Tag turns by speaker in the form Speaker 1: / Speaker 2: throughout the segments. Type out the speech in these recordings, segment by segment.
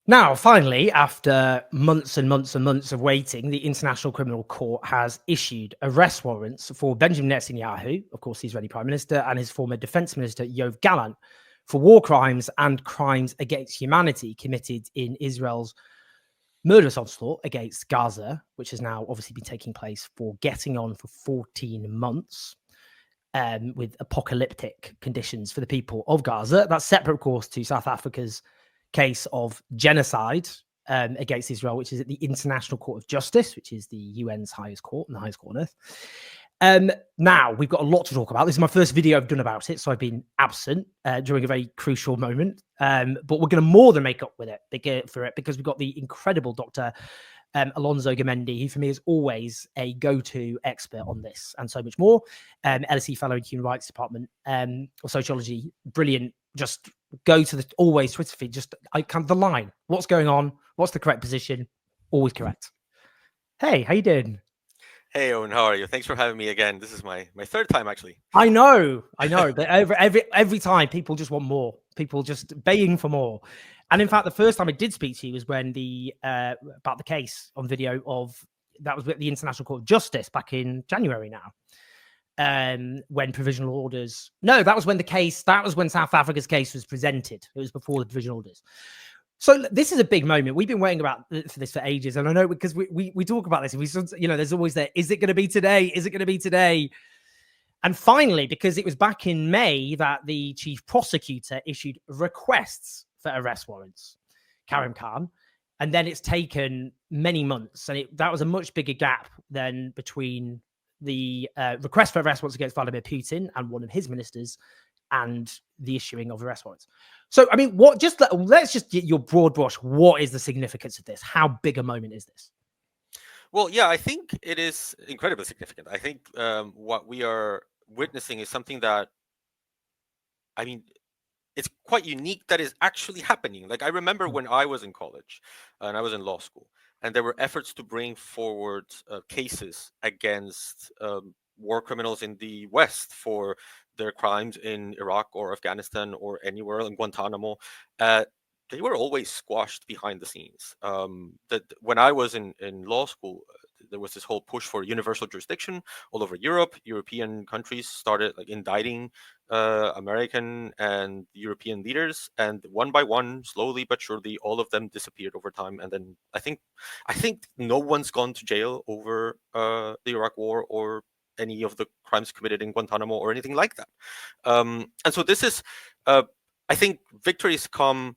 Speaker 1: Now, finally, after months and months and months of waiting, the International Criminal Court has issued arrest warrants for Benjamin Netanyahu, of course, the Israeli Prime Minister, and his former Defense Minister, Yoav Gallant, for war crimes and crimes against humanity committed in Israel's murderous onslaught against Gaza, which has now obviously been taking place for getting on for 14 months. With apocalyptic conditions for the people of Gaza. That's separate, of course, to South Africa's case of genocide against Israel, which is at the International Court of Justice, which is the UN's highest court and the highest court on earth. Now, we've got a lot to talk about. This is my first video I've done about it, so I've been absent during a very crucial moment. But we're going to more than make up with it for it because we've got the incredible Dr. Alonso Gurmendi, who for me is always a go-to expert on this and so much more. LSE Fellow in Human Rights Department or Sociology, brilliant. Just go to the always Twitter feed. Just the line. What's going on? What's the correct position? Always correct. Hey, how you doing?
Speaker 2: Hey, Owen, how are you? Thanks for having me again. This is my third time, actually.
Speaker 1: I know. But every time people just want more. People just baying for more. And in fact, the first time I did speak to you was when about the case on video that was at the International Court of Justice back in January now. When provisional orders. No, that was when South Africa's case was presented. It was before the provisional orders. So this is a big moment. We've been waiting for this for ages. And I know because we talk about this and there's always is it going to be today? Is it going to be today? And finally, because it was back in May that the chief prosecutor issued requests for arrest warrants, Karim Khan, and then it's taken many months. And that was a much bigger gap than between the request for arrest warrants against Vladimir Putin and one of his ministers and the issuing of arrest warrants. So, I mean, let's just get your broad brush. What is the significance of this? How big a moment is this?
Speaker 2: Well, yeah, I think it is incredibly significant. I think what we are witnessing is something that, I mean, it's quite unique that is actually happening. Like I remember when I was in college and I was in law school, and there were efforts to bring forward cases against war criminals in the West for their crimes in Iraq or Afghanistan or anywhere in Guantanamo. They were always squashed behind the scenes. When I was in law school, there was this whole push for universal jurisdiction all over Europe. European countries started indicting American and European leaders, and one by one, slowly but surely, all of them disappeared over time. And then I think no one's gone to jail over the Iraq War or any of the crimes committed in Guantanamo or anything like that. And so this is, I think, victories come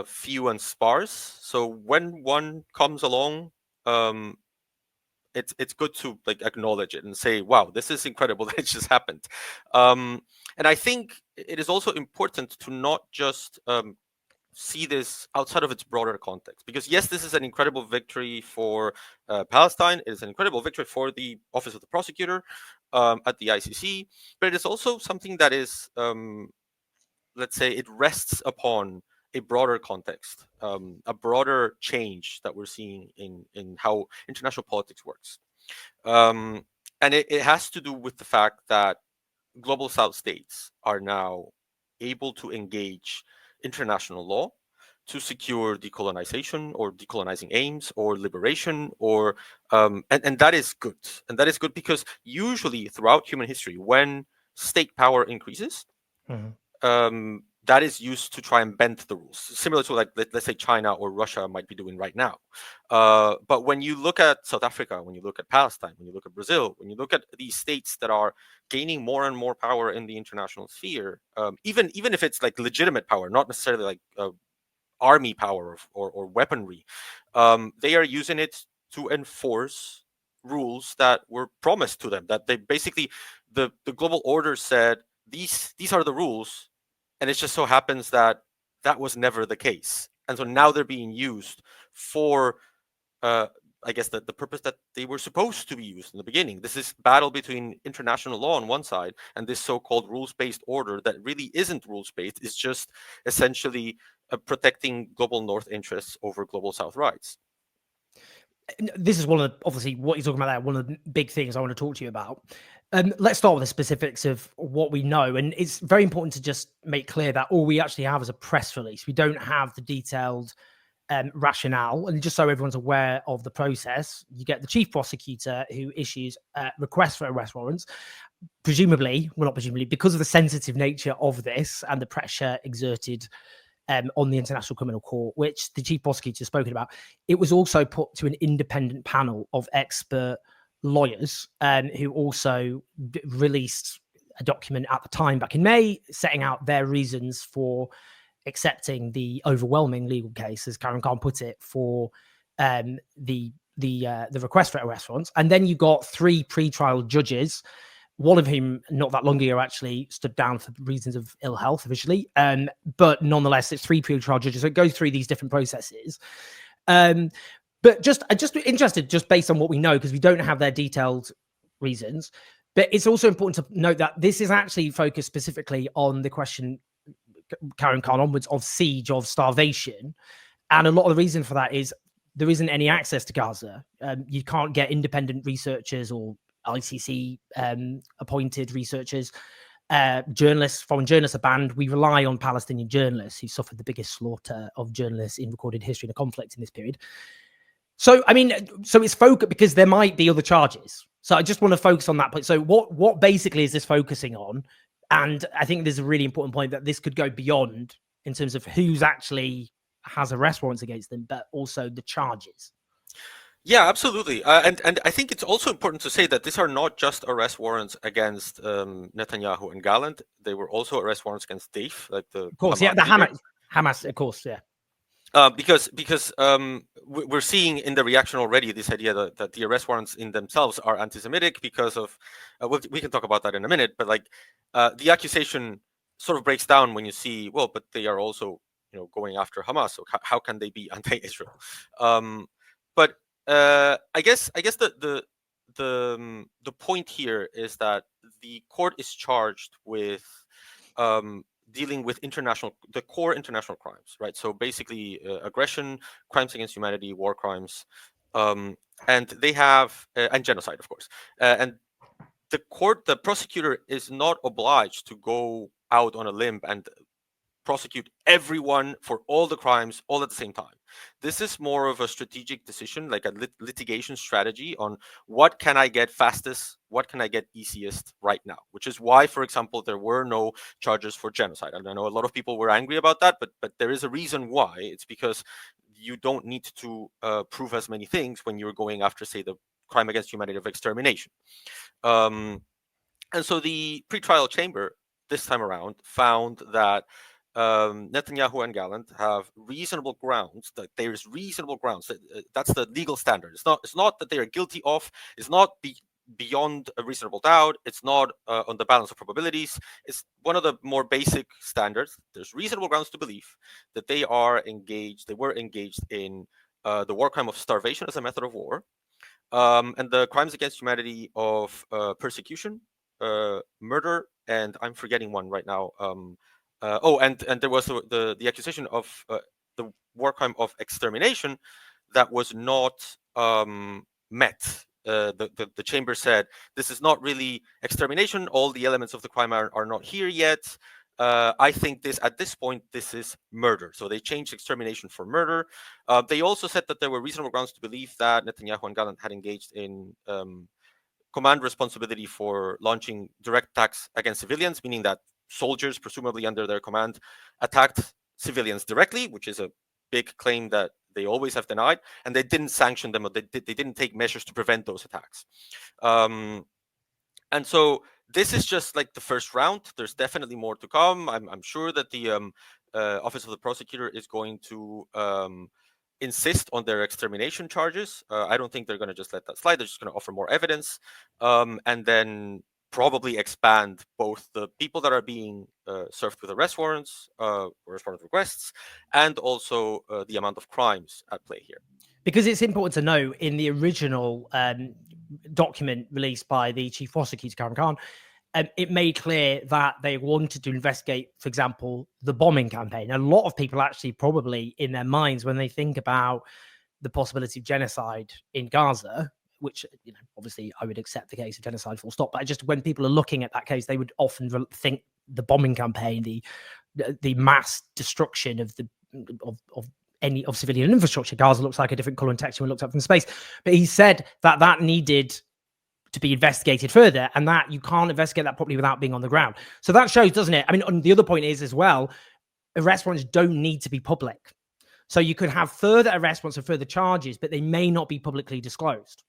Speaker 2: few and sparse. So when one comes along, it's good to acknowledge it and say, wow, this is incredible that it just happened. And I think it is also important to not just see this outside of its broader context, because yes, this is an incredible victory for Palestine. It is an incredible victory for the Office of the Prosecutor at the ICC, but it is also something that is, let's say, it rests upon a broader context, a broader change that we're seeing in how international politics works. And it has to do with the fact that global South states are now able to engage international law to secure decolonization or decolonizing aims or liberation, or and that is good. And that is good because usually throughout human history, when state power increases, that is used to try and bend the rules, similar to let's say China or Russia might be doing right now. But when you look at South Africa, when you look at Palestine, when you look at Brazil, when you look at these states that are gaining more and more power in the international sphere, even if it's legitimate power, not necessarily army power or weaponry, they are using it to enforce rules that were promised to them, that they basically, the global order said, these are the rules. And it just so happens that was never the case. And so now they're being used for, I guess, the purpose that they were supposed to be used in the beginning. This is battle between international law on one side and this so-called rules-based order that really isn't rules-based. It's just essentially protecting global North interests over global South rights.
Speaker 1: This is one of obviously what you're talking about there, one of the big things I want to talk to you about. Let's start with the specifics of what we know. And it's very important to just make clear that all we actually have is a press release. We don't have the detailed rationale, and just so everyone's aware of the process, you get the chief prosecutor who issues requests for arrest warrants, presumably, well, not presumably, because of the sensitive nature of this and the pressure exerted on the International Criminal Court, which the chief prosecutor has spoken about. It was also put to an independent panel of expert lawyers who also released a document at the time back in May, setting out their reasons for accepting the overwhelming legal case, as Karen Khan put it, for the request for arrest warrants. And then you got 3 pre-trial judges, one of whom not that long ago actually stood down for reasons of ill health officially, but nonetheless it's 3 pre-trial judges. So it goes through these different processes. But just interested, just based on what we know, because we don't have their detailed reasons. But it's also important to note that this is actually focused specifically on the question, Karen Khan onwards, of siege, of starvation. And a lot of the reason for that is there isn't any access to Gaza. You can't get independent researchers or ICC appointed researchers. Journalists, foreign journalists are banned. We rely on Palestinian journalists who suffered the biggest slaughter of journalists in recorded history in a conflict in this period. So, I mean, so it's focused because there might be other charges. So I just want to focus on that point. So what basically is this focusing on? And I think there's a really important point that this could go beyond in terms of who's actually has arrest warrants against them, but also the charges.
Speaker 2: Yeah, absolutely. And I think it's also important to say that these are not just arrest warrants against Netanyahu and Gallant. They were also arrest warrants against Deif, like the
Speaker 1: of course,
Speaker 2: Hamas
Speaker 1: yeah, the
Speaker 2: leader.
Speaker 1: Hamas, of course, yeah.
Speaker 2: Because we're seeing in the reaction already this idea that the arrest warrants in themselves are anti-Semitic because of, we can talk about that in a minute, but like the accusation sort of breaks down when you see, well, but they are also, going after Hamas, so how can they be anti-Israel? But I guess the point here is that the court is charged with dealing with the core international crimes, right? So basically, aggression, crimes against humanity, war crimes, and they have and genocide, of course. And the prosecutor is not obliged to go out on a limb and prosecute everyone for all the crimes all at the same time. This is more of a strategic decision, like a litigation strategy on what can I get fastest, what can I get easiest right now, which is why, for example, there were no charges for genocide. And I know a lot of people were angry about that, but there is a reason why. It's because you don't need to prove as many things when you're going after, say, the crime against humanity of extermination. And so the pretrial chamber this time around found that Netanyahu and Gallant have reasonable grounds. That there is reasonable grounds. That's the legal standard. It's not that they are guilty of. It's not beyond a reasonable doubt. It's not on the balance of probabilities. It's one of the more basic standards. There's reasonable grounds to believe that they were engaged in the war crime of starvation as a method of war, and the crimes against humanity of persecution, murder, and I'm forgetting one right now. And there was the accusation of the war crime of extermination that was not met. The chamber said this is not really extermination. All the elements of the crime are not here yet. I think at this point, this is murder. So they changed extermination for murder. They also said that there were reasonable grounds to believe that Netanyahu and Gallant had engaged in command responsibility for launching direct attacks against civilians, meaning that soldiers, presumably under their command, attacked civilians directly, which is a big claim that they always have denied, and they didn't sanction them, or they didn't take measures to prevent those attacks. And so this is just like the first round. There's definitely more to come. I'm sure that the Office of the Prosecutor is going to insist on their extermination charges. I don't think they're going to just let that slide. They're just going to offer more evidence, and then probably expand both the people that are being served with arrest warrants, arrest warrant requests, and also the amount of crimes at play here.
Speaker 1: Because it's important to know, in the original document released by the chief prosecutor, Karen Khan, it made clear that they wanted to investigate, for example, the bombing campaign. A lot of people actually probably in their minds, when they think about the possibility of genocide in Gaza, which, obviously I would accept the case of genocide full stop, but just when people are looking at that case, they would often think the bombing campaign, the mass destruction of any of civilian infrastructure. Gaza looks like a different color and texture when looked at from space. But he said that needed to be investigated further, and that you can't investigate that properly without being on the ground. So that shows, doesn't it? I mean, and the other point is as well, arrest warrants don't need to be public. So you could have further arrest warrants and further charges, but they may not be publicly disclosed.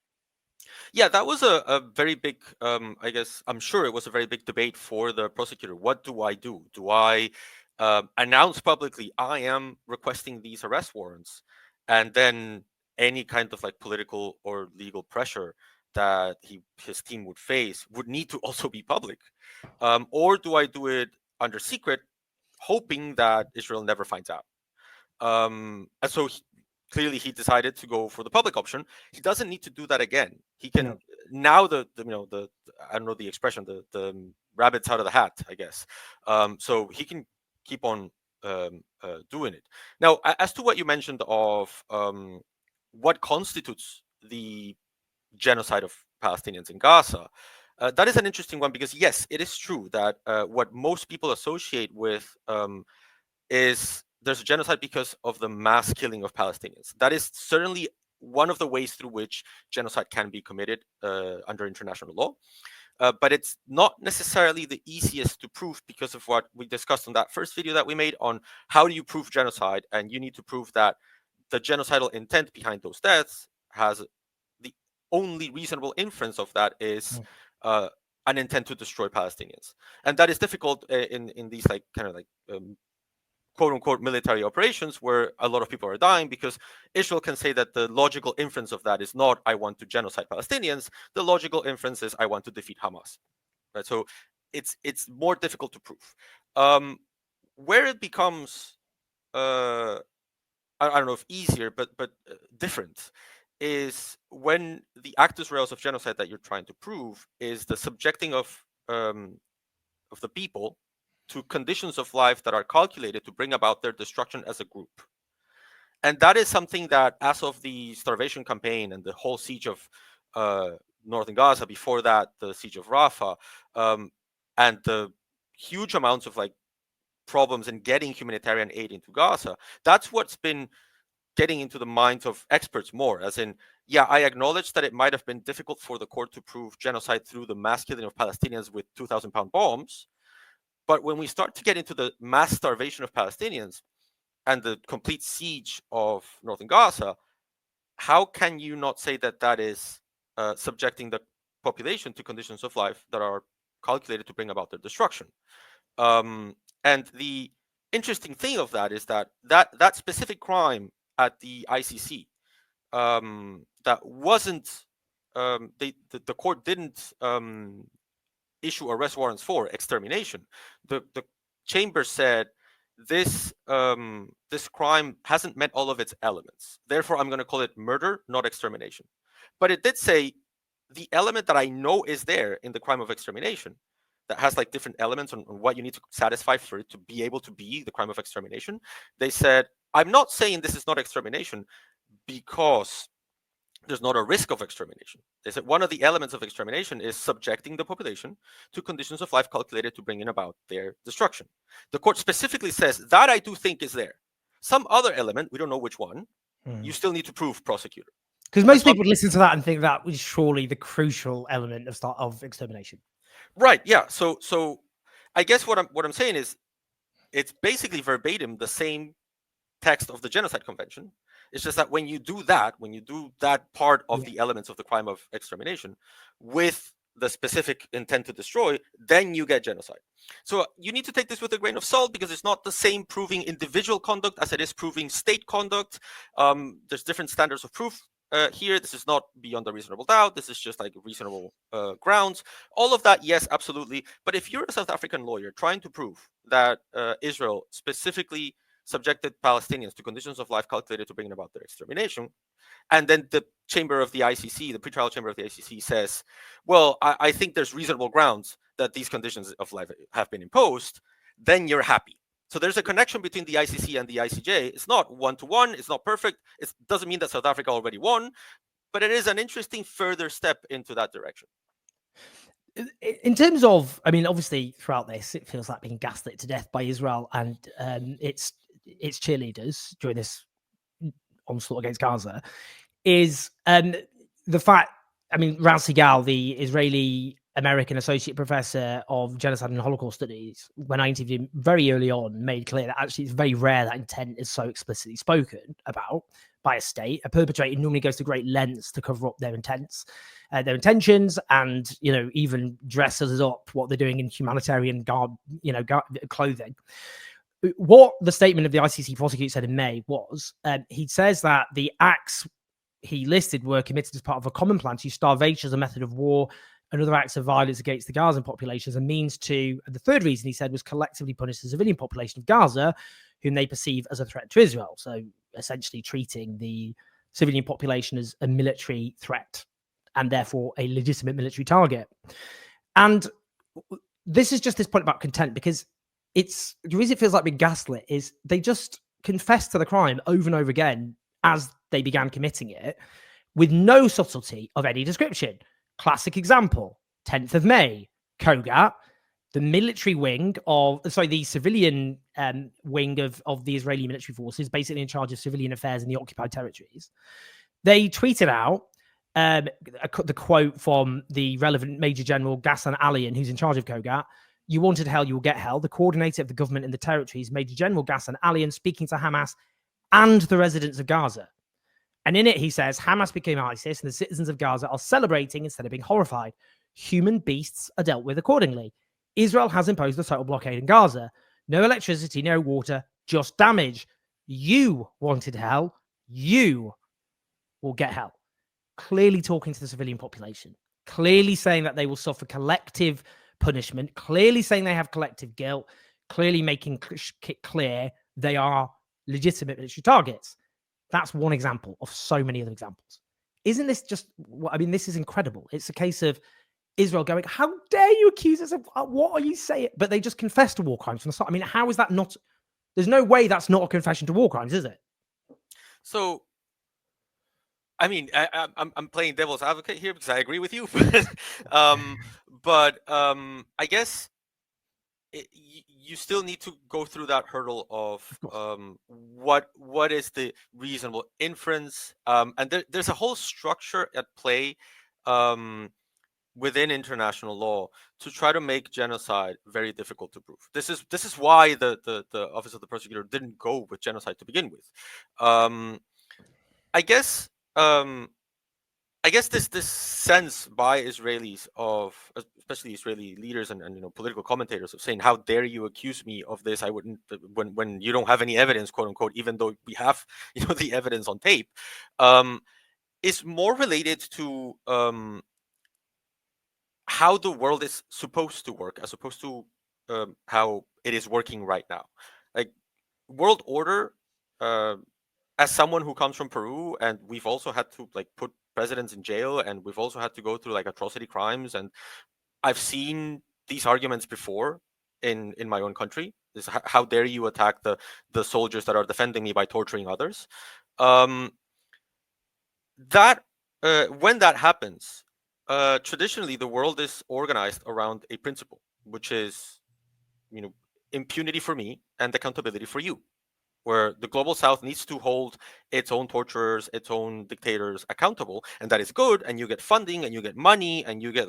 Speaker 2: Yeah, that was a very big, I guess, I'm sure it was a very big debate for the prosecutor. What do I do? Do I announce publicly I am requesting these arrest warrants, and then any kind of like political or legal pressure that his team would face would need to also be public, or do I do it under secret, hoping that Israel never finds out? And so clearly he decided to go for the public option. He doesn't need to do that again. He can now the I don't know the expression, the rabbit's out of the hat, I guess. So he can keep on doing it. Now, as to what you mentioned of what constitutes the genocide of Palestinians in Gaza, that is an interesting one, because yes, it is true that what most people associate with is there's a genocide because of the mass killing of Palestinians. That is certainly one of the ways through which genocide can be committed under international law. But it's not necessarily the easiest to prove, because of what we discussed on that first video that we made on how do you prove genocide. And you need to prove that the genocidal intent behind those deaths has the only reasonable inference of that is an intent to destroy Palestinians. And that is difficult in these like kind of like quote unquote military operations where a lot of people are dying, because Israel can say that the logical inference of that is not I want to genocide Palestinians. The logical inference is I want to defeat Hamas. Right? So it's more difficult to prove. Where it becomes I don't know if easier, but different, is when the actus reus of genocide that you're trying to prove is the subjecting of the people to conditions of life that are calculated to bring about their destruction as a group. And that is something that, as of the starvation campaign and the whole siege of northern Gaza, before that, the siege of Rafah, and the huge amounts of like problems in getting humanitarian aid into Gaza, that's what's been getting into the minds of experts more, as in, yeah, I acknowledge that it might have been difficult for the court to prove genocide through the mass killing of Palestinians with 2,000-pound bombs. But when we start to get into the mass starvation of Palestinians and the complete siege of northern Gaza, how can you not say that that is subjecting the population to conditions of life that are calculated to bring about their destruction? And the interesting thing of that is that specific crime at the ICC, that wasn't the court didn't issue arrest warrants for extermination. The chamber said this this crime hasn't met all of its elements. Therefore, I'm going to call it murder, not extermination. But it did say the element that I know is there in the crime of extermination, that has like different elements on what you need to satisfy for it to be able to be the crime of extermination. They said, I'm not saying this is not extermination because there's not a risk of extermination. They said one of the elements of extermination is subjecting the population to conditions of life calculated to bring about their destruction. The court specifically says that I do think is there. Some other element, we don't know which one, you still need to prove, prosecutor.
Speaker 1: Because most people would listen to that and think that was surely the crucial element of extermination.
Speaker 2: Right. Yeah. So I guess what I'm saying is it's basically verbatim the same text of the Genocide Convention. It's just that when you do that part of the elements of the crime of extermination with the specific intent to destroy, then you get genocide. So you need to take this with a grain of salt, because it's not the same proving individual conduct as it is proving state conduct. There's different standards of proof here. This is not beyond a reasonable doubt. This is just like reasonable grounds. All of that, yes, absolutely. But if you're a South African lawyer trying to prove that Israel specifically subjected Palestinians to conditions of life calculated to bring about their extermination, and then the chamber of the ICC, the pretrial chamber of the ICC, says, well, I think there's reasonable grounds that these conditions of life have been imposed, then you're happy. So there's a connection between the ICC and the ICJ. It's not one-to-one. It's not perfect. It doesn't mean that South Africa already won, but it is an interesting further step into that direction.
Speaker 1: In terms of, I mean, obviously throughout this, it feels like being gaslit to death by Israel and its cheerleaders during this onslaught against Gaza, is the fact. I mean, Raz Sigal, the Israeli-American associate professor of genocide and Holocaust studies, when I interviewed him very early on, made clear that actually it's very rare that intent is so explicitly spoken about by a state. A perpetrator normally goes to great lengths to cover up their intents, their intentions, and even dresses up what they're doing in humanitarian clothing. What the statement of the ICC prosecutor said in May was, he says that the acts he listed were committed as part of a common plan to use starvation as a method of war and other acts of violence against the Gazan population as a means to, the third reason he said was collectively punish the civilian population of Gaza, whom they perceive as a threat to Israel. So essentially treating the civilian population as a military threat and therefore a legitimate military target. And this is just this point about content, because the reason it feels like being gaslit is they just confess to the crime over and over again as they began committing it, with no subtlety of any description. Classic example, 10th of May, Kogat, the military wing the civilian wing of the Israeli military forces, basically in charge of civilian affairs in the occupied territories. They tweeted out the quote from the relevant Major General Ghassan Alian, who's in charge of Kogat. "You wanted hell, you will get hell." The coordinator of the government in the territories, Major General Ghassan Alian, speaking to Hamas and the residents of Gaza. And in it, he says, "Hamas became ISIS and the citizens of Gaza are celebrating instead of being horrified. Human beasts are dealt with accordingly. Israel has imposed a total blockade in Gaza. No electricity, no water, just damage. You wanted hell. You will get hell." Clearly talking to the civilian population. Clearly saying that they will suffer collective punishment. Clearly saying they have collective guilt. Clearly making clear they are legitimate military targets. That's one example of so many other examples. Isn't this just, this is incredible. It's a case of Israel going, "How dare you accuse us of, what are you saying?" But they just confess to war crimes from the start. I mean, how is that not, there's no way that's not a confession to war crimes, is it?
Speaker 2: So, I mean, I'm playing devil's advocate here because I agree with you. But I guess you still need to go through that hurdle of what is the reasonable inference, and there's a whole structure at play within international law to try to make genocide very difficult to prove. This is why the office of the prosecutor didn't go with genocide to begin with. I guess this sense by Israelis of, especially Israeli leaders and political commentators, of saying, "How dare you accuse me of this? I wouldn't," when you don't have any evidence, quote unquote, even though we have the evidence on tape, is more related to how the world is supposed to work as opposed to how it is working right now. Like, world order. As someone who comes from Peru, and we've also had to put presidents in jail, and we've also had to go through atrocity crimes, and I've seen these arguments before in my own country. This, how dare you attack the soldiers that are defending me by torturing others? That when that happens, traditionally the world is organized around a principle, which is impunity for me and accountability for you, where the global south needs to hold its own torturers, its own dictators accountable, and that is good, and you get funding and you get money and you get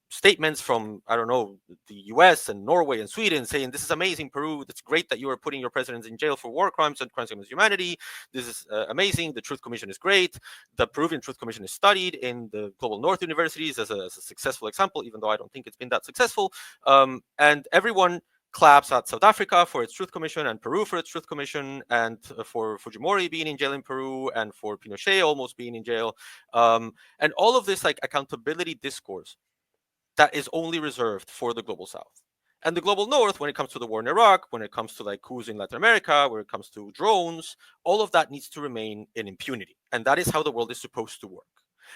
Speaker 2: statements from, I don't know, the US and Norway and Sweden saying, "This is amazing, Peru, it's great that you are putting your presidents in jail for war crimes and crimes against humanity. This is amazing. The Truth Commission is great. The Peruvian Truth Commission is studied in the global north universities as a successful example, even though I don't think it's been that successful." And everyone claps at South Africa for its Truth Commission, and Peru for its Truth Commission, and for Fujimori being in jail in Peru, and for Pinochet almost being in jail, and all of this accountability discourse that is only reserved for the global south. And the global north, when it comes to the war in Iraq, when it comes to coups in Latin America, when it comes to drones, all of that needs to remain in impunity, and that is how the world is supposed to work.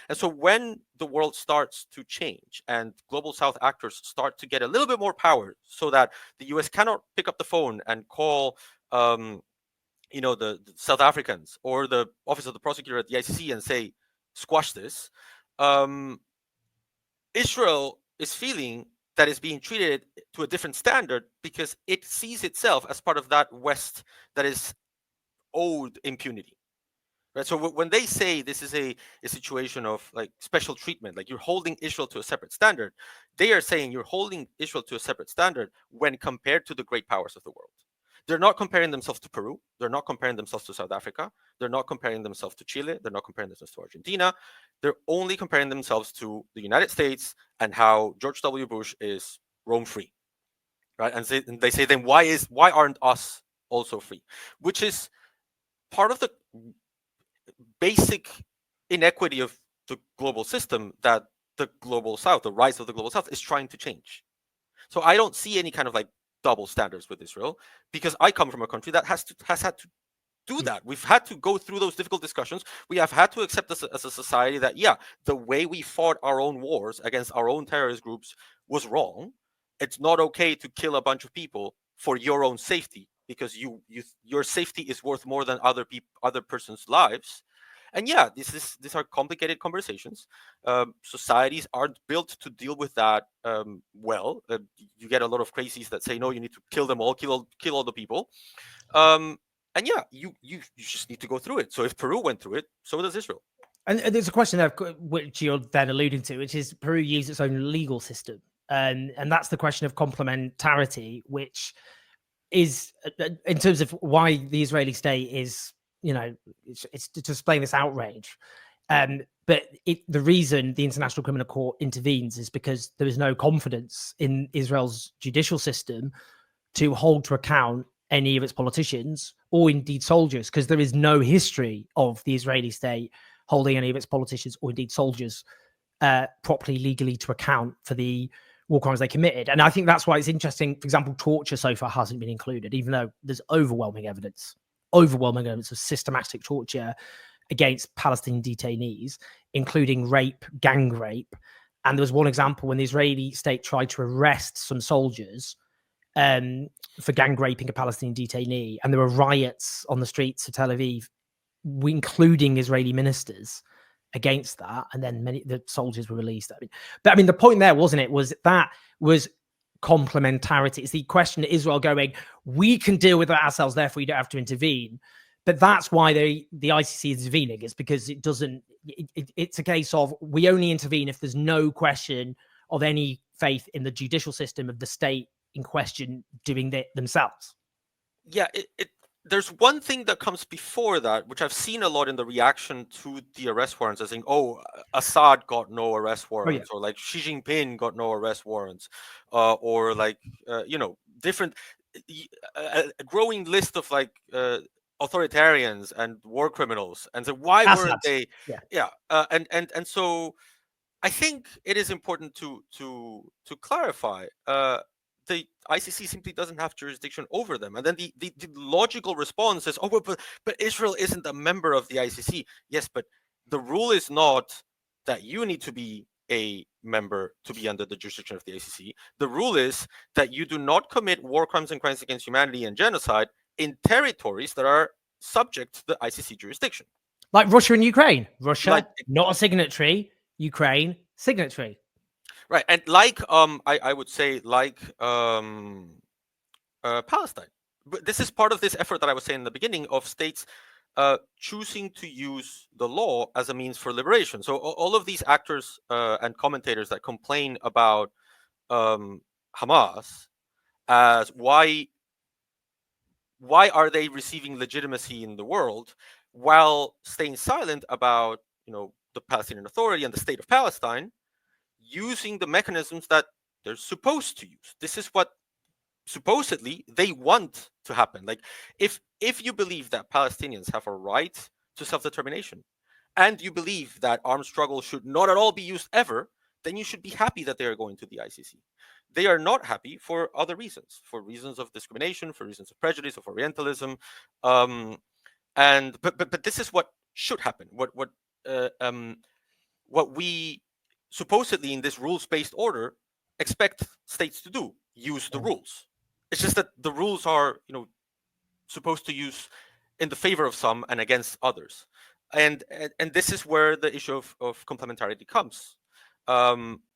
Speaker 2: And so when the world starts to change and global south actors start to get a little bit more power, so that the US cannot pick up the phone and call the South Africans or the office of the prosecutor at the ICC and say, "Squash this," Israel is feeling that is being treated to a different standard because it sees itself as part of that West that is owed impunity. Right. So when they say this is a situation of like special treatment, like you're holding Israel to a separate standard, they are saying you're holding Israel to a separate standard when compared to the great powers of the world. They're not comparing themselves to Peru. They're not comparing themselves to South Africa. They're not comparing themselves to Chile. They're not comparing themselves to Argentina. They're only comparing themselves to the United States and how George W. Bush is roam free, right? And they say, then why aren't us also free? Which is part of the basic inequity of the global system that the global south, the rise of the global south, is trying to change. So I don't see any kind of like double standards with Israel, because I come from a country that has had to do that. We've had to go through those difficult discussions. We have had to accept as a society that, yeah, the way we fought our own wars against our own terrorist groups was wrong. It's not okay to kill a bunch of people for your own safety, because your safety is worth more than other person's lives. And yeah, these are complicated conversations. Societies aren't built to deal with that well. You get a lot of crazies that say, no, you need to kill them all, kill all the people. Um, and yeah, you just need to go through it. So if Peru went through it, so does Israel.
Speaker 1: And there's a question there, which you're then alluding to, which is Peru used its own legal system. And that's the question of complementarity, which is in terms of why the Israeli state is, it's to explain this outrage. But the reason the International Criminal Court intervenes is because there is no confidence in Israel's judicial system to hold to account any of its politicians or indeed soldiers, because there is no history of the Israeli state holding any of its politicians or indeed soldiers properly legally to account for the war crimes they committed. And I think that's why it's interesting. For example, torture so far hasn't been included, even though there's overwhelming evidence of systematic torture against Palestinian detainees, including rape, gang rape. And there was one example when the Israeli state tried to arrest some soldiers for gang raping a Palestinian detainee, and there were riots on the streets of Tel Aviv, including Israeli ministers, against that, and then the soldiers were released. But the point there, wasn't it, was complementarity. It's the question that Israel going, we can deal with that ourselves, therefore you don't have to intervene. But that's why the ICC is intervening. It's because it doesn't. It's a case of we only intervene if there's no question of any faith in the judicial system of the state in question doing it themselves.
Speaker 2: Yeah, there's one thing that comes before that, which I've seen a lot in the reaction to the arrest warrants, as saying, "Oh, Assad got no arrest warrants," or like Xi Jinping got no arrest warrants, or like different a growing list of like authoritarians and war criminals, and so why weren't they? Yeah, and so I think it is important to clarify. The ICC simply doesn't have jurisdiction over them, and then the logical response is, "Oh, but Israel isn't a member of the ICC." Yes, but the rule is not that you need to be a member to be under the jurisdiction of the ICC. The rule is that you do not commit war crimes and crimes against humanity and genocide in territories that are subject to the ICC jurisdiction.
Speaker 1: Like Russia and Ukraine. Russia, not a signatory. Ukraine, signatory.
Speaker 2: Right, and like I would say like Palestine. But this is part of this effort that I was saying in the beginning of states choosing to use the law as a means for liberation. So all of these actors and commentators that complain about Hamas as why are they receiving legitimacy in the world while staying silent about the Palestinian Authority and the state of Palestine, using the mechanisms that they're supposed to use. This is what supposedly they want to happen. Like if you believe that Palestinians have a right to self-determination, and you believe that armed struggle should not at all be used ever, then you should be happy that they are going to the ICC. They are not happy for other reasons, for reasons of discrimination, for reasons of prejudice, of Orientalism, but this is what should happen. What we supposedly in this rules-based order expect states to do: use the rules. It's just that the rules are supposed to use in the favor of some and against others, and this is where the issue of complementarity comes,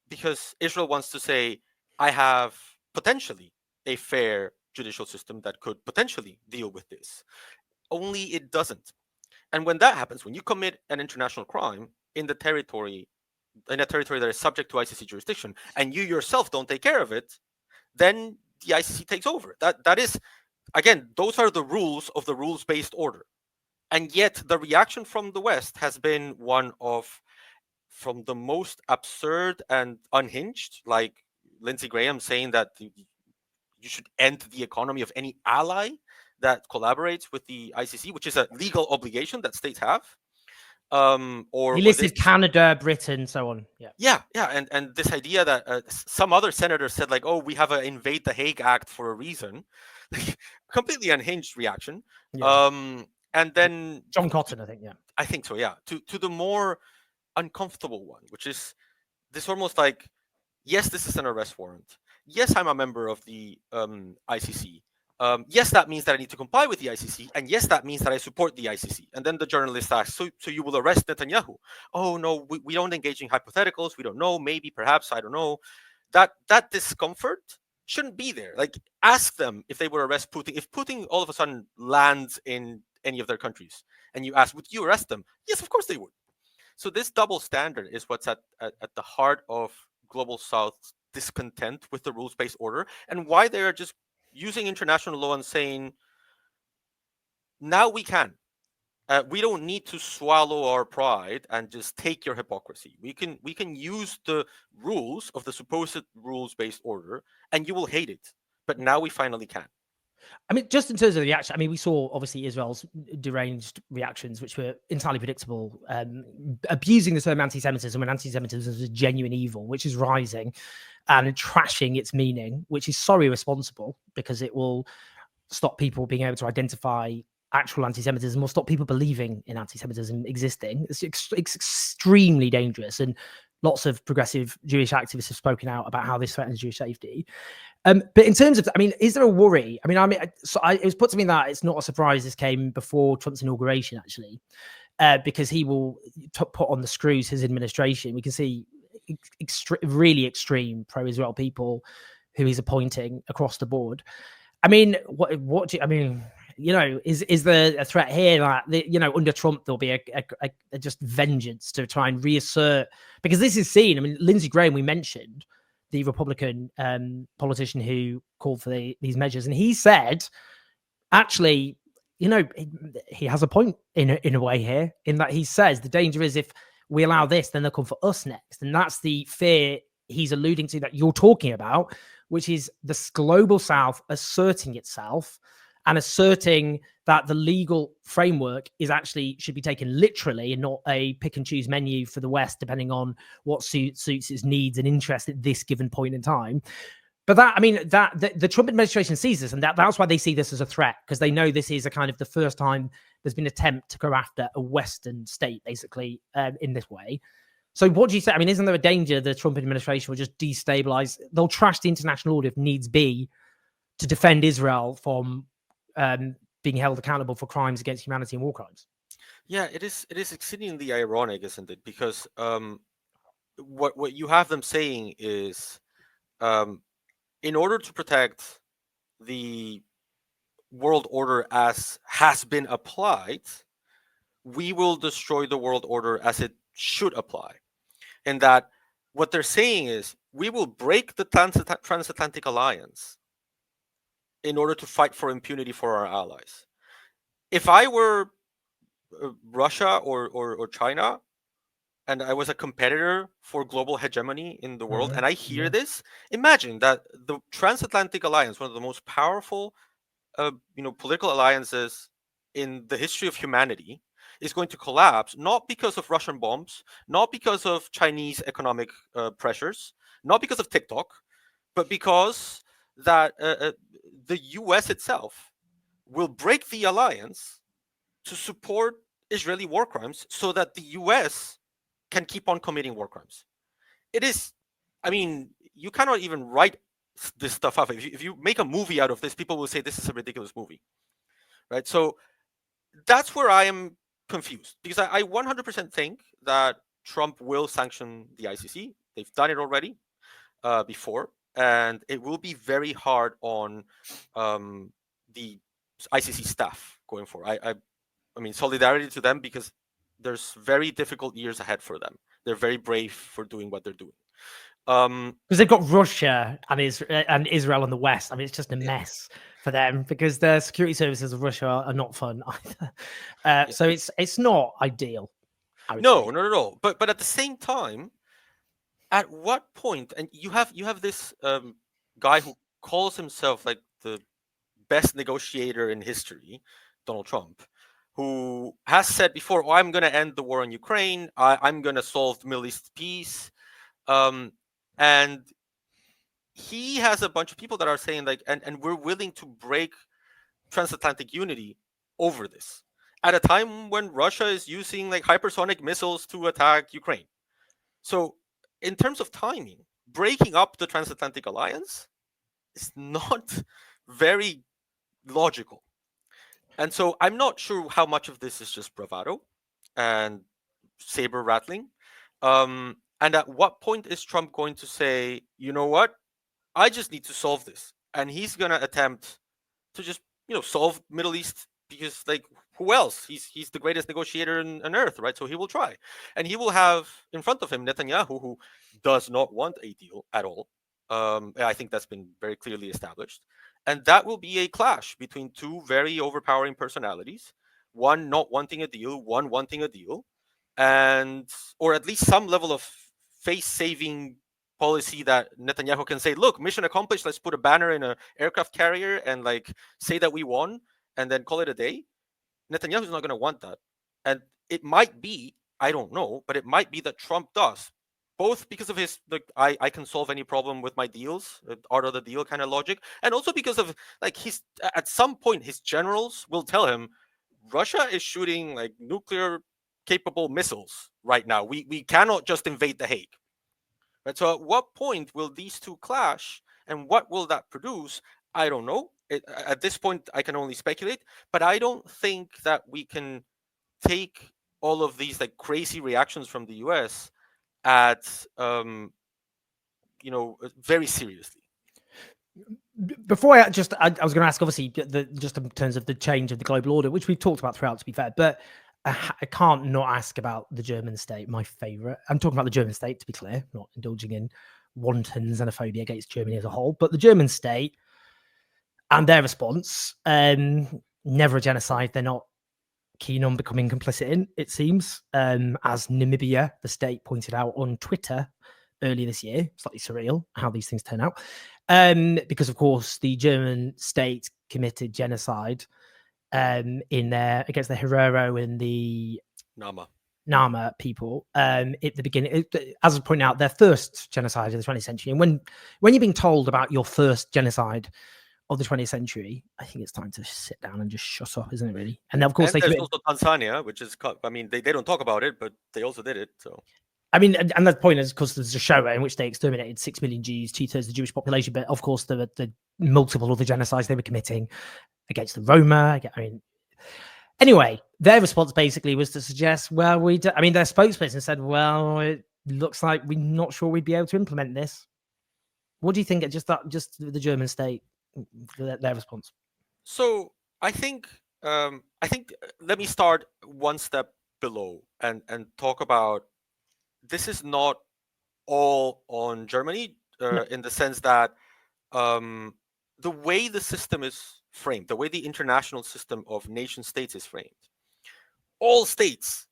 Speaker 2: because Israel wants to say, I have potentially a fair judicial system that could potentially deal with this, only it doesn't. And when that happens, when you commit an international crime in a territory that is subject to ICC jurisdiction, and you yourself don't take care of it, then the ICC takes over. That is, again, those are the rules of the rules-based order. And yet the reaction from the West has been one of, from the most absurd and unhinged, like Lindsey Graham saying that you should end the economy of any ally that collaborates with the ICC, which is a legal obligation that states have.
Speaker 1: He
Speaker 2: Or this,
Speaker 1: listed Canada, Britain, so on.
Speaker 2: yeah, and this idea that some other senator said, like, oh, we have a Invade the Hague Act for a reason, completely unhinged reaction.
Speaker 1: Yeah.
Speaker 2: And then
Speaker 1: John Cotton, I think. Yeah.
Speaker 2: I think so, yeah. To the more uncomfortable one, which is this almost like, yes, this is an arrest warrant. Yes, I'm a member of the ICC. Yes, that means that I need to comply with the ICC, and yes, that means that I support the ICC. And then the journalist asks, so you will arrest Netanyahu? Oh no, we don't engage in hypotheticals. We don't know. Maybe, perhaps, I don't know. That discomfort shouldn't be there. Like, ask them if they would arrest Putin. If Putin all of a sudden lands in any of their countries, and you ask, would you arrest them? Yes, of course they would. So this double standard is what's at the heart of Global South's discontent with the rules-based order, and why they are just using international law and saying, now we can. We don't need to swallow our pride and just take your hypocrisy. We can use the rules of the supposed rules-based order, and you will hate it. But now we finally can.
Speaker 1: I mean, just in terms of the reaction, I mean, we saw obviously Israel's deranged reactions, which were entirely predictable, abusing the term anti-Semitism when anti-Semitism is a genuine evil, which is rising, and trashing its meaning, which is sorry responsible, because it will stop people being able to identify actual anti-Semitism or stop people believing in anti-Semitism existing. It's extremely dangerous, and lots of progressive Jewish activists have spoken out about how this threatens Jewish safety. But in terms of, I mean, is there a worry? I mean, it was put to me that it's not a surprise this came before Trump's inauguration, actually, because he will put on the screws his administration. We can see really extreme pro-Israel people who he's appointing across the board. I mean, what do you, I mean, you know, is there a threat here that, you know, under Trump there'll be a just vengeance to try and reassert, because this is seen. I mean, Lindsey Graham, we mentioned, the Republican politician who called for these measures, and he said, actually, you know, he has a point in a way here, in that he says the danger is if we allow this, then they'll come for us next, and that's the fear he's alluding to that you're talking about, which is the global South asserting itself and asserting that the legal framework is actually should be taken literally and not a pick and choose menu for the West, depending on what suits its needs and interests at this given point in time. But that, I mean, that the Trump administration sees this, and that's why they see this as a threat, because they know this is a kind of the first time there's been an attempt to go after a Western state, basically, in this way. So what do you say? I mean, isn't there a danger the Trump administration will just destabilize? They'll trash the international order if needs be to defend Israel from being held accountable for crimes against humanity and war crimes.
Speaker 2: Yeah, it is exceedingly ironic, isn't it? Because what you have them saying is, in order to protect the world order as has been applied, we will destroy the world order as it should apply. And that what they're saying is, we will break the transatlantic alliance in order to fight for impunity for our allies. If I were Russia or China, and I was a competitor for global hegemony in the world, and I hear this, imagine that the transatlantic alliance, one of the most powerful political alliances in the history of humanity, is going to collapse, not because of Russian bombs, not because of Chinese economic pressures, not because of TikTok, but because that the US itself will break the alliance to support Israeli war crimes so that the US can keep on committing war crimes. It is, I mean, you cannot even write this stuff up. If you make a movie out of this, people will say this is a ridiculous movie, right? So that's where I am confused, because I 100% think that Trump will sanction the ICC. They've done it already before, and it will be very hard on the ICC staff going forward. solidarity to them, because there's very difficult years ahead for them. They're very brave for doing what they're doing.
Speaker 1: Because they've got Russia and Israel in the West. I mean, it's just a mess for them because the security services of Russia are not fun either. So it's not ideal. I would say.
Speaker 2: No. But at the same time, at what point? And you have this guy who calls himself like the best negotiator in history, Donald Trump, who has said before, "Oh, I'm going to end the war in Ukraine. I'm going to solve Middle East peace," and he has a bunch of people that are saying like, and we're willing to break transatlantic unity over this at a time when Russia is using like hypersonic missiles to attack Ukraine. So, in terms of timing, breaking up the transatlantic alliance is not very logical. And so I'm not sure how much of this is just bravado and saber rattling. And at what point is Trump going to say, you know what, I just need to solve this? And he's going to attempt to just, solve Middle East, because like who else? He's the greatest negotiator on earth, right? So he will try. And he will have in front of him Netanyahu, who does not want a deal at all. I think that's been very clearly established. And that will be a clash between two very overpowering personalities, one not wanting a deal, one wanting a deal, and or at least some level of face saving policy that Netanyahu can say, look, mission accomplished, let's put a banner in an aircraft carrier and like say that we won and then call it a day. Netanyahu's not going to want that. And it might be, I don't know, but it might be that Trump does, both because of his I can solve any problem with my deals, art of the deal kind of logic, and also because of like his at some point his generals will tell him Russia is shooting like nuclear capable missiles right now. We cannot just invade The Hague. Right? So at what point will these two clash, and what will that produce? I don't know. At this point, I can only speculate, but I don't think that we can take all of these like crazy reactions from the U.S. at very seriously.
Speaker 1: Before I was going to ask, obviously, just in terms of the change of the global order, which we've talked about throughout, to be fair, but I can't not ask about the German state, my favorite. I'm talking about the German state, to be clear, not indulging in wanton xenophobia against Germany as a whole, but the German state and their response, never a genocide. They're not keen on becoming complicit in, it seems, as Namibia, the state, pointed out on Twitter earlier this year. Slightly surreal how these things turn out. Because of course the German state committed genocide against the Herero and the Nama people at the beginning. As I point out, their first genocide of the 20th century. And when you're being told about your first genocide of the 20th century, I think it's time to sit down and just shut up, isn't it? Really? And of course,
Speaker 2: there's also Tanzania, which is, I mean, they don't talk about it, but they also did it. So.
Speaker 1: I mean, and the point is, of course, there's a show in which they exterminated 6 million Jews, 2/3 of the Jewish population. But of course, the multiple other genocides they were committing against the Roma. I mean, anyway, their response basically was to suggest, well, I mean, their spokesperson said, well, it looks like we're not sure we'd be able to implement this. What do you think? Just the German state, their response.
Speaker 2: So I think let me start one step below and talk about. This is not all on Germany in the sense that the way the system is framed, the way the international system of nation states is framed, all states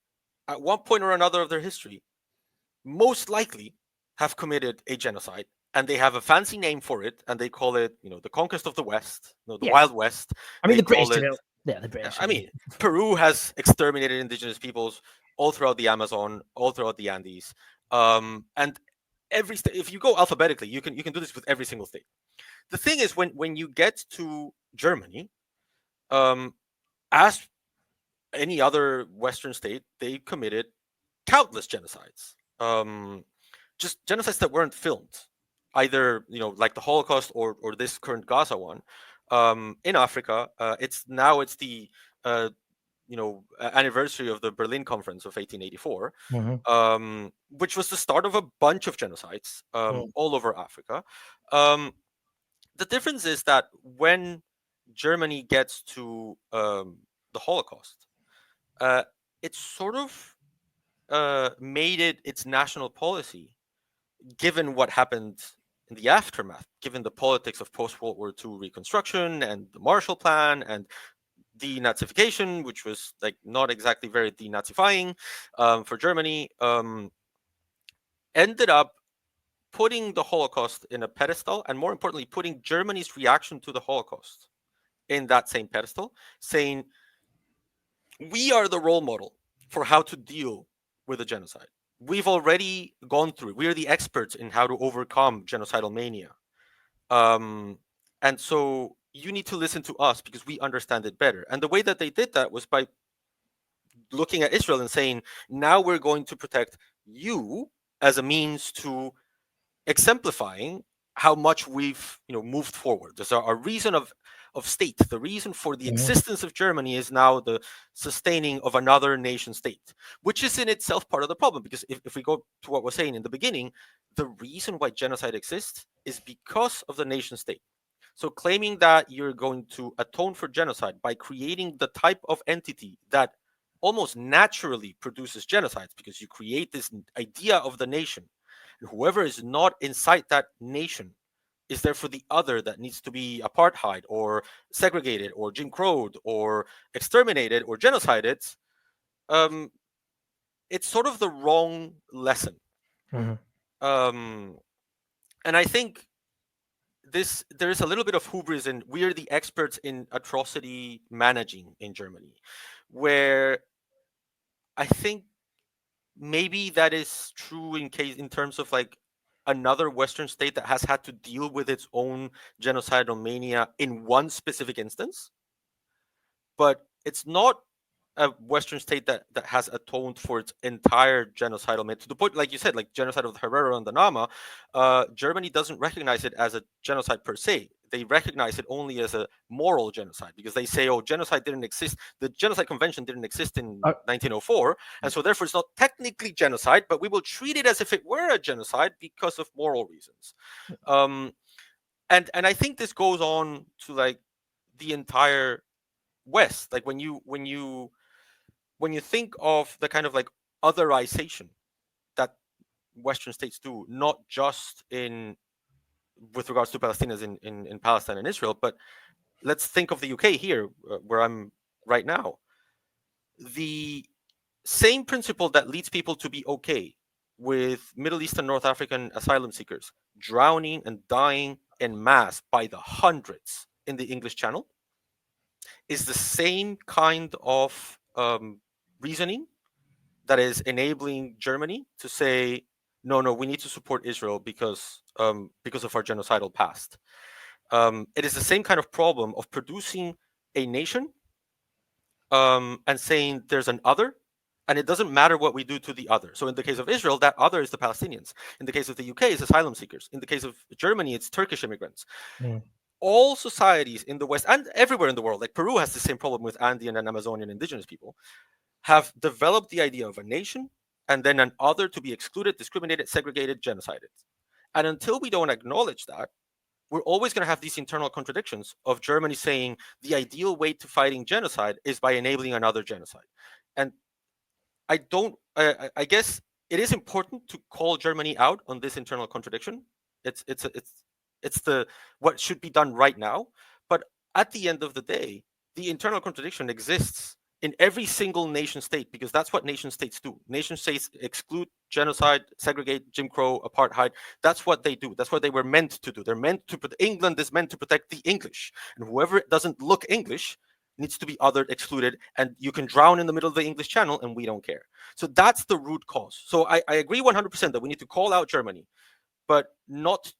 Speaker 2: at one point or another of their history most likely have committed a genocide, and they have a fancy name for it, and they call it, the conquest of the West, the Wild West.
Speaker 1: I mean,
Speaker 2: they
Speaker 1: the British
Speaker 2: call it,
Speaker 1: the British.
Speaker 2: I mean, Peru has exterminated indigenous peoples all throughout the Amazon, all throughout the Andes, and every state. If you go alphabetically, you can do this with every single state. The thing is, when you get to Germany, as any other Western state, they committed countless genocides. Just genocides that weren't filmed, either like the Holocaust or this current Gaza one. In Africa, it's the anniversary of the Berlin Conference of 1884, which was the start of a bunch of genocides all over Africa. The difference is that when Germany gets to the Holocaust, it sort of made it its national policy, given what happened in the aftermath, given the politics of post-World War II reconstruction and the Marshall Plan and denazification, which was like not exactly very denazifying for Germany, ended up putting the Holocaust in a pedestal, and more importantly, putting Germany's reaction to the Holocaust in that same pedestal, saying, we are the role model for how to deal with a genocide. We've already gone through it. We are the experts in how to overcome genocidal mania. And so you need to listen to us because we understand it better. And the way that they did that was by looking at Israel and saying, now we're going to protect you as a means to exemplifying how much we've moved forward. There's a reason of state. The reason for the existence of Germany is now the sustaining of another nation state, which is in itself part of the problem. Because if we go to what we're saying in the beginning, the reason why genocide exists is because of the nation state. So claiming that you're going to atone for genocide by creating the type of entity that almost naturally produces genocides, because you create this idea of the nation, and whoever is not inside that nation is there for the other that needs to be apartheid or segregated or Jim Crowed or exterminated or genocided. It's sort of the wrong lesson. And I think there's a little bit of hubris, and we're the experts in atrocity managing in Germany, where I think maybe that is true in terms of like another Western state that has had to deal with its own genocidal mania in one specific instance, but it's not a Western state that has atoned for its entire genocidal mania. To the point, like you said, like genocide of the Herero and the Nama, Germany doesn't recognize it as a genocide per se. They recognize it only as a moral genocide, because they say, oh, genocide didn't exist. The Genocide Convention didn't exist in 1904, and so therefore it's not technically genocide, but we will treat it as if it were a genocide because of moral reasons. And I think this goes on to like the entire West. Like when you think of the kind of like otherization that Western states do, not just with regards to Palestinians in Palestine and Israel, but let's think of the UK here, where I'm right now. The same principle that leads people to be okay with Middle Eastern, North African asylum seekers drowning and dying en masse by the hundreds in the English Channel is the same kind of reasoning that is enabling Germany to say, no, we need to support Israel because of our genocidal past. It is the same kind of problem of producing a nation and saying there's an other, and it doesn't matter what we do to the other. So in the case of Israel, that other is the Palestinians. In the case of the UK, it's asylum seekers. In the case of Germany, it's Turkish immigrants. All societies in the West and everywhere in the world, like Peru has the same problem with Andean and Amazonian indigenous people, have developed the idea of a nation and then an other to be excluded, discriminated, segregated, genocided. And until we don't acknowledge that, we're always going to have these internal contradictions of Germany saying the ideal way to fighting genocide is by enabling another genocide. And I guess it is important to call Germany out on this internal contradiction. It's what should be done right now. But at the end of the day, the internal contradiction exists in every single nation state, because that's what nation states do. Nation states exclude, genocide, segregate, Jim Crow, apartheid. That's what they do. That's what they were meant to do. They're meant to England is meant to protect the English, and whoever doesn't look English needs to be othered, excluded, and you can drown in the middle of the English Channel, and we don't care. So that's the root cause. So I agree 100% that we need to call out Germany, but not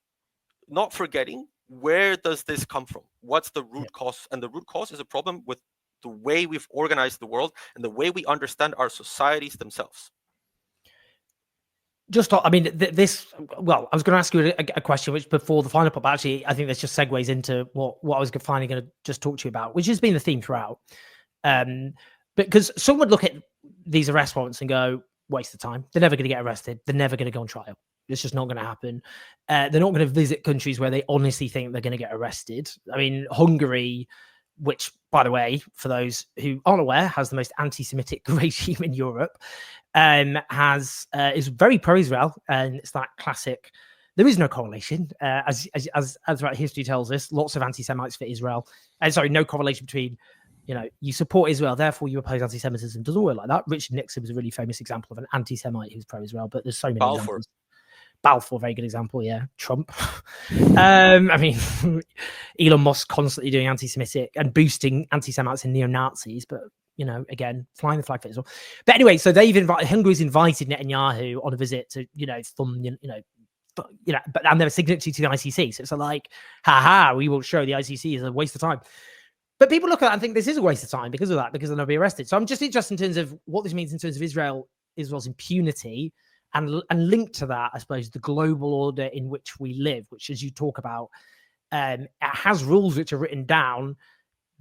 Speaker 2: forgetting, where does this come from? What's the root cause? And the root cause is a problem with the way we've organized the world and the way we understand our societies themselves.
Speaker 1: I mean, well, I was going to ask you a question, which before the final part, but actually, I think this just segues into what I was finally going to just talk to you about, which has been the theme throughout. Because some would look at these arrest warrants and go, waste of time. They're never going to get arrested. They're never going to go on trial. It's just not going to happen. They're not going to visit countries where they honestly think they're going to get arrested. I mean, Hungary which, by the way, for those who aren't aware, has the most anti-Semitic regime in Europe, is very pro-Israel, and it's that classic. There is no correlation, as history tells us. Lots of anti-Semites for Israel, and sorry, no correlation between, you support Israel, therefore you oppose anti-Semitism. Doesn't work like that. Richard Nixon was a really famous example of an anti-Semite who's pro-Israel, but there's so many examples. Balfour, very good example. Yeah, Trump. I mean, Elon Musk constantly doing anti-Semitic and boosting anti-Semites and neo-Nazis, but again, flying the flag for Israel. But anyway, so Hungary's invited Netanyahu on a visit to, and they're a signatory to the ICC. So it's like, we will show the ICC is a waste of time. But people look at that and think this is a waste of time because of that, because they'll be arrested. So I'm just interested in terms of what this means in terms of Israel's impunity, and linked to that, I suppose, the global order in which we live, which, as you talk about, it has rules which are written down,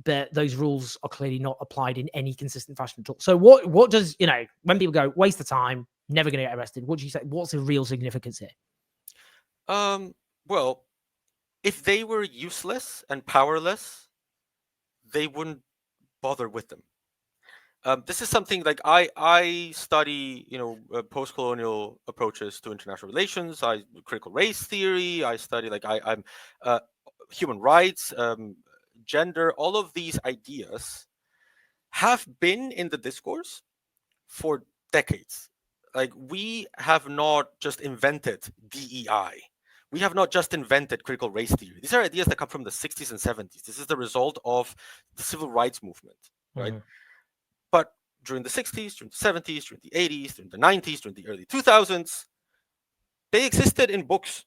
Speaker 1: but those rules are clearly not applied in any consistent fashion at all. So what does, when people go, waste of time, never going to get arrested, what do you say? What's the real significance here?
Speaker 2: Well, if they were useless and powerless, they wouldn't bother with them. This is something like I study, post-colonial approaches to international relations. I critical race theory. I study I'm human rights, gender. All of these ideas have been in the discourse for decades. Like, we have not just invented DEI. We have not just invented critical race theory. These are ideas that come from the 60s and 70s. This is the result of the civil rights movement, right? Mm-hmm. But during the 60s, during the 70s, during the 80s, during the 90s, during the early 2000s, they existed in books.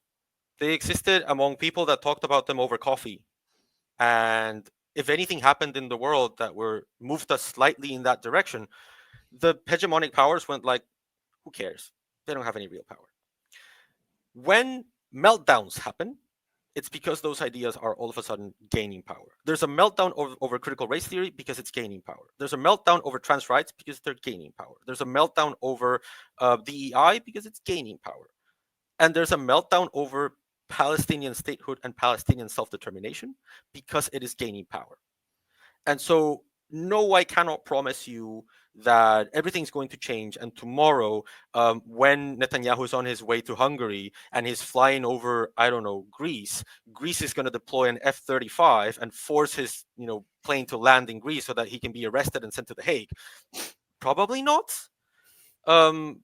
Speaker 2: They existed among people that talked about them over coffee. And if anything happened in the world that moved us slightly in that direction, the hegemonic powers went like, who cares? They don't have any real power. When meltdowns happen, it's because those ideas are all of a sudden gaining power. There's a meltdown over critical race theory because it's gaining power. There's a meltdown over trans rights because they're gaining power. There's a meltdown over DEI because it's gaining power. And there's a meltdown over Palestinian statehood and Palestinian self-determination because it is gaining power. And so, no, I cannot promise you that everything's going to change. And tomorrow, when Netanyahu is on his way to Hungary and he's flying over, I don't know, Greece is going to deploy an F-35 and force his, plane to land in Greece so that he can be arrested and sent to The Hague. Probably not. Even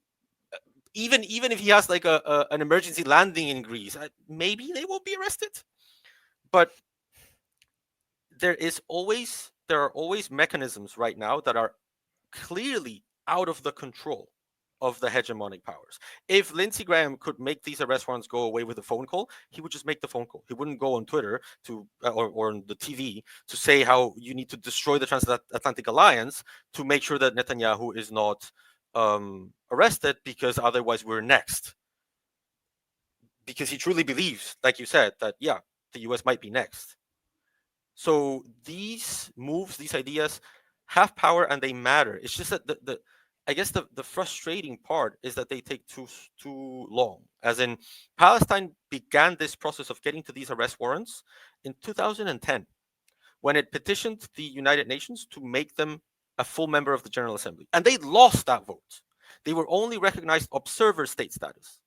Speaker 2: if he has like an emergency landing in Greece, maybe they won't be arrested. But there are always mechanisms right now that are clearly out of the control of the hegemonic powers. If Lindsey Graham could make these arrest warrants go away with a phone call, he would just make the phone call. He wouldn't go on Twitter or on the TV to say how you need to destroy the transatlantic alliance to make sure that Netanyahu is not arrested, because otherwise we're next. Because he truly believes, like you said, that the US might be next. So these moves, these ideas have power and they matter. It's just that the frustrating part is that they take too long. As in, Palestine began this process of getting to these arrest warrants in 2010, when it petitioned the United Nations to make them a full member of the General Assembly. And they lost that vote. They were only recognized observer state status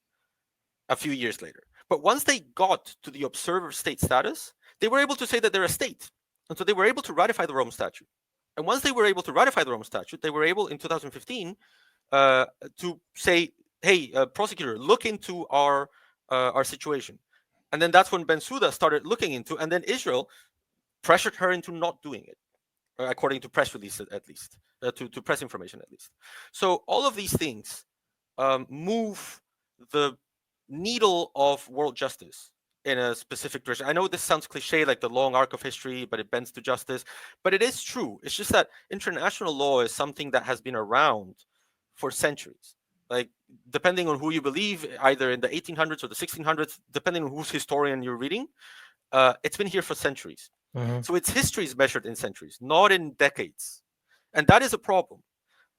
Speaker 2: a few years later. But once they got to the observer state status, they were able to say that they're a state. And so they were able to ratify the Rome Statute. And once they were able to ratify the Rome Statute, they were able in 2015 to say, hey, prosecutor, look into our situation. And then that's when Bensouda started looking into, and then Israel pressured her into not doing it, according to press releases at least, to press information at least. So all of these things move the needle of world justice in a specific direction. I know this sounds cliche, like the long arc of history, but it bends to justice. But it is true. It's just that international law is something that has been around for centuries. Like, depending on who you believe, either in the 1800s or the 1600s, depending on whose historian you're reading, it's been here for centuries. Mm-hmm. So its history is measured in centuries, not in decades. And that is a problem.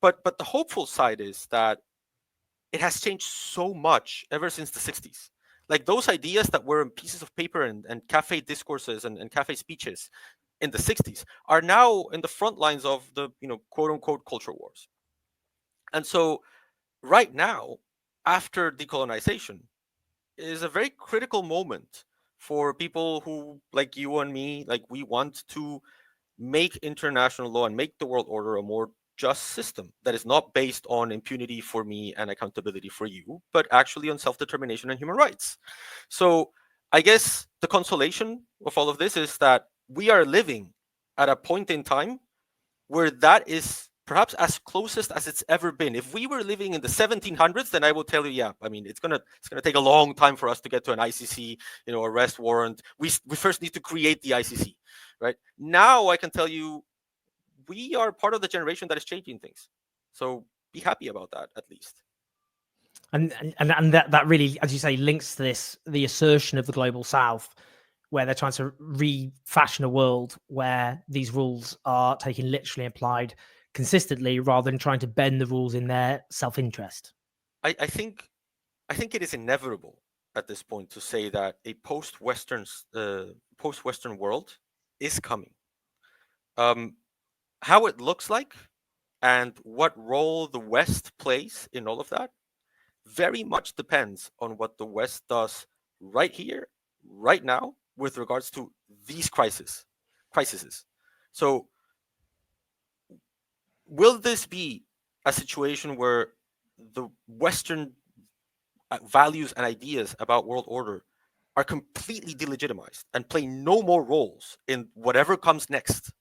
Speaker 2: But the hopeful side is that it has changed so much ever since the 60s. Like, those ideas that were in pieces of paper and cafe discourses and cafe speeches, in the 60s are now in the front lines of the, quote unquote culture wars. And so right now, after decolonization, is a very critical moment for people who, like you and me, like we want to make international law and make the world order a more just system that is not based on impunity for me and accountability for you, but actually on self-determination and human rights. So I guess the consolation of all of this is that we are living at a point in time where that is perhaps as closest as it's ever been. If we were living in the 1700s, then I will tell you, yeah, I mean, it's gonna take a long time for us to get to an ICC, arrest warrant. We first need to create the ICC, right? Now I can tell you, we are part of the generation that is changing things. So be happy about that, at least.
Speaker 1: And that really, as you say, links to the assertion of the global south, where they're trying to refashion a world where these rules are taken literally and applied consistently, rather than trying to bend the rules in their self-interest.
Speaker 2: I think it is inevitable at this point to say that a post-Western world is coming. How it looks like and what role the West plays in all of that very much depends on what the West does right here, right now, with regards to these crises. So will this be a situation where the Western values and ideas about world order are completely delegitimized and play no more roles in whatever comes next?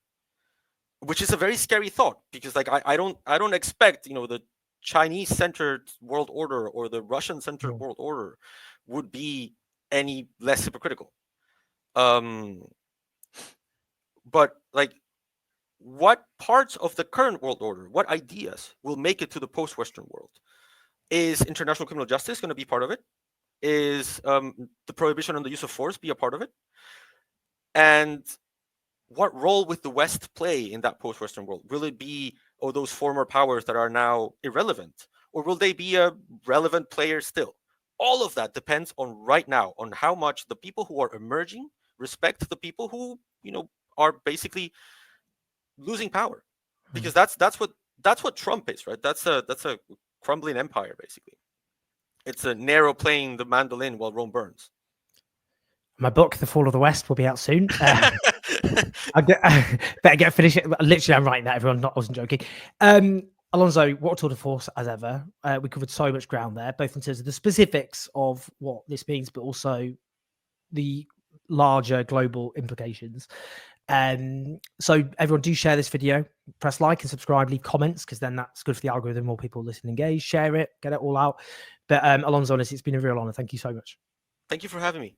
Speaker 2: Which is a very scary thought, because like I don't expect the Chinese centered world order or the Russian centered world order would be any less hypocritical. But like, what parts of the current world order, what ideas will make it to the post-Western world? Is international criminal justice going to be part of it? Is the prohibition on the use of force be a part of it? And what role will the West play in that post-Western world? Will it be those former powers that are now irrelevant, or will they be a relevant player still? All of that depends on right now, on how much the people who are emerging respect the people who are basically losing power, because that's what Trump is, right? That's a crumbling empire, basically. It's a Nero playing the mandolin while Rome burns.
Speaker 1: My book, The Fall of the West, will be out soon. Better get finish it. Literally, I'm writing that, everyone. I wasn't joking. Alonso, what a tour de force as ever. We covered so much ground there, both in terms of the specifics of what this means, but also the larger global implications. So everyone, do share this video, press like and subscribe, leave comments, because then that's good for the algorithm. More people listen, engage, share it, get it all out. But Alonso, honestly, it's been a real honor. Thank you so much.
Speaker 2: Thank you for having me.